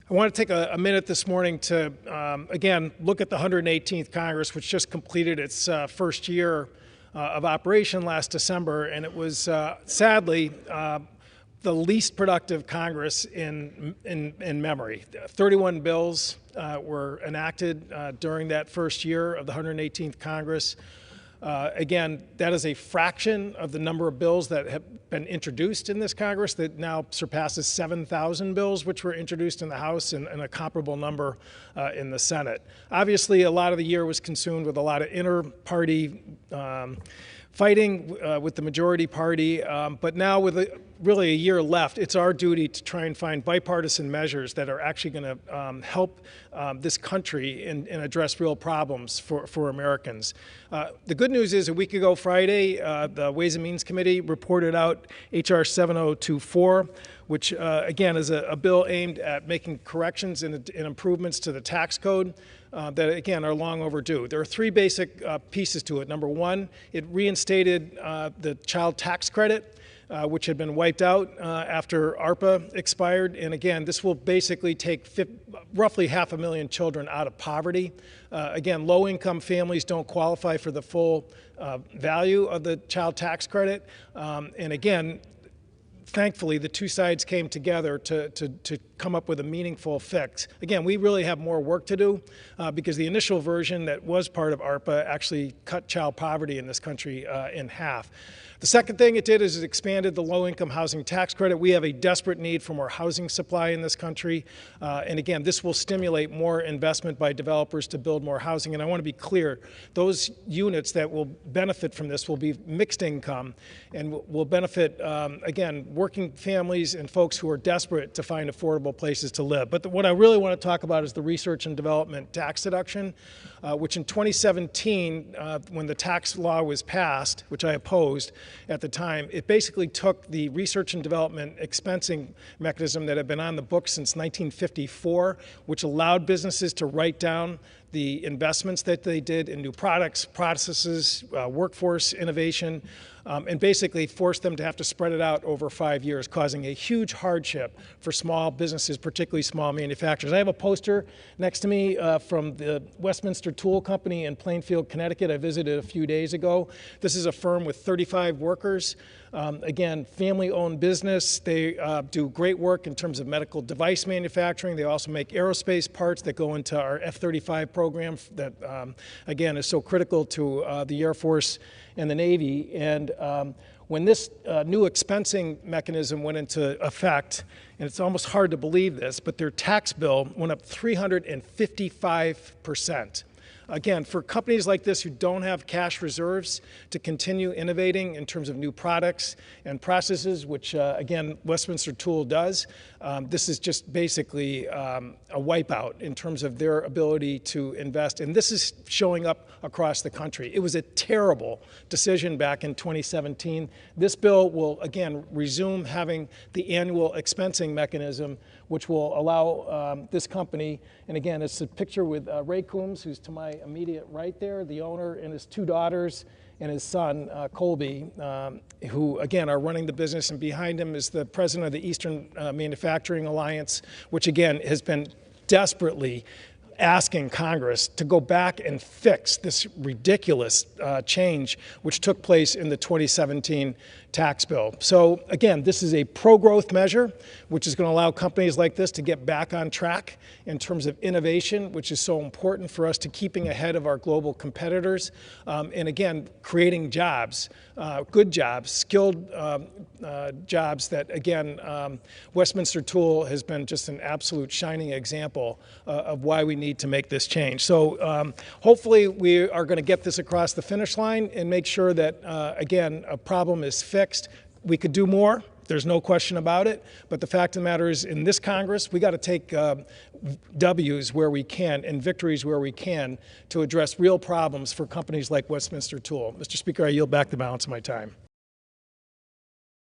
I want to take a minute this morning to, again, look at the 118th Congress, which just completed its first year of operation last December, and it was sadly the least productive Congress in memory. 31 bills were enacted during that first year of the 118th Congress. Again, that is a fraction of the number of bills that have been introduced in this Congress that now surpasses 7,000 bills which were introduced in the House and a comparable number in the Senate. Obviously, a lot of the year was consumed with a lot of inter-party fighting with the majority party, but now with really a year left, it's our duty to try and find bipartisan measures that are actually going to help this country and address real problems for Americans. The good news is a week ago Friday, the Ways and Means Committee reported out H.R. 7024, which again is a bill aimed at making corrections and improvements to the tax code that, again, are long overdue. There are three basic pieces to it. Number one, it reinstated the child tax credit, which had been wiped out after ARPA expired. And again, this will basically take roughly 500,000 children out of poverty. Again, low-income families don't qualify for the full value of the child tax credit. And again, thankfully, the two sides came together to come up with a meaningful fix. Again, we really have more work to do because the initial version that was part of ARPA actually cut child poverty in this country in half. The second thing it did is it expanded the low-income housing tax credit. We have a desperate need for more housing supply in this country. And again, this will stimulate more investment by developers to build more housing. And I want to be clear, those units that will benefit from this will be mixed income and will benefit, again, working families and folks who are desperate to find affordable places to live. But what I really want to talk about is the research and development tax deduction, which in 2017, when the tax law was passed, which I opposed at the time, it basically took the research and development expensing mechanism that had been on the books since 1954, which allowed businesses to write down the investments that they did in new products, processes, workforce innovation, and basically forced them to have to spread it out over 5 years, causing a huge hardship for small businesses, particularly small manufacturers. I have a poster next to me from the Westminster Tool Company in Plainfield, Connecticut. I visited a few days ago. This is a firm with 35 workers. Again, family-owned business. They do great work in terms of medical device manufacturing. They also make aerospace parts that go into our F-35 program that, again, is so critical to the Air Force and the Navy. And when this new expensing mechanism went into effect, and it's almost hard to believe this, but their tax bill went up 355%. Again, for companies like this who don't have cash reserves to continue innovating in terms of new products and processes, which, again, Westminster Tool does, this is just basically a wipeout in terms of their ability to invest. And this is showing up across the country. It was a terrible decision back in 2017. This bill will, again, resume having the annual expensing mechanism, which will allow this company, and again, it's a picture with Ray Coombs, who's to my immediate right there, the owner, and his two daughters and his son, Colby, who, again, are running the business. And behind him is the president of the Eastern Manufacturing Alliance, which, again, has been desperately asking Congress to go back and fix this ridiculous change which took place in the 2017 tax bill. So again, this is a pro-growth measure which is going to allow companies like this to get back on track in terms of innovation, which is so important for us to keeping ahead of our global competitors, and again, creating jobs, good jobs, skilled jobs that, again, Westminster Tool has been just an absolute shining example of why we need to make this change. So hopefully we are going to get this across the finish line and make sure that, again, a problem is fixed. We could do more. There's no question about it. But the fact of the matter is, in this Congress, we got to take W's where we can and victories where we can to address real problems for companies like Westminster Tool. Mr. Speaker, I yield back the balance of my time.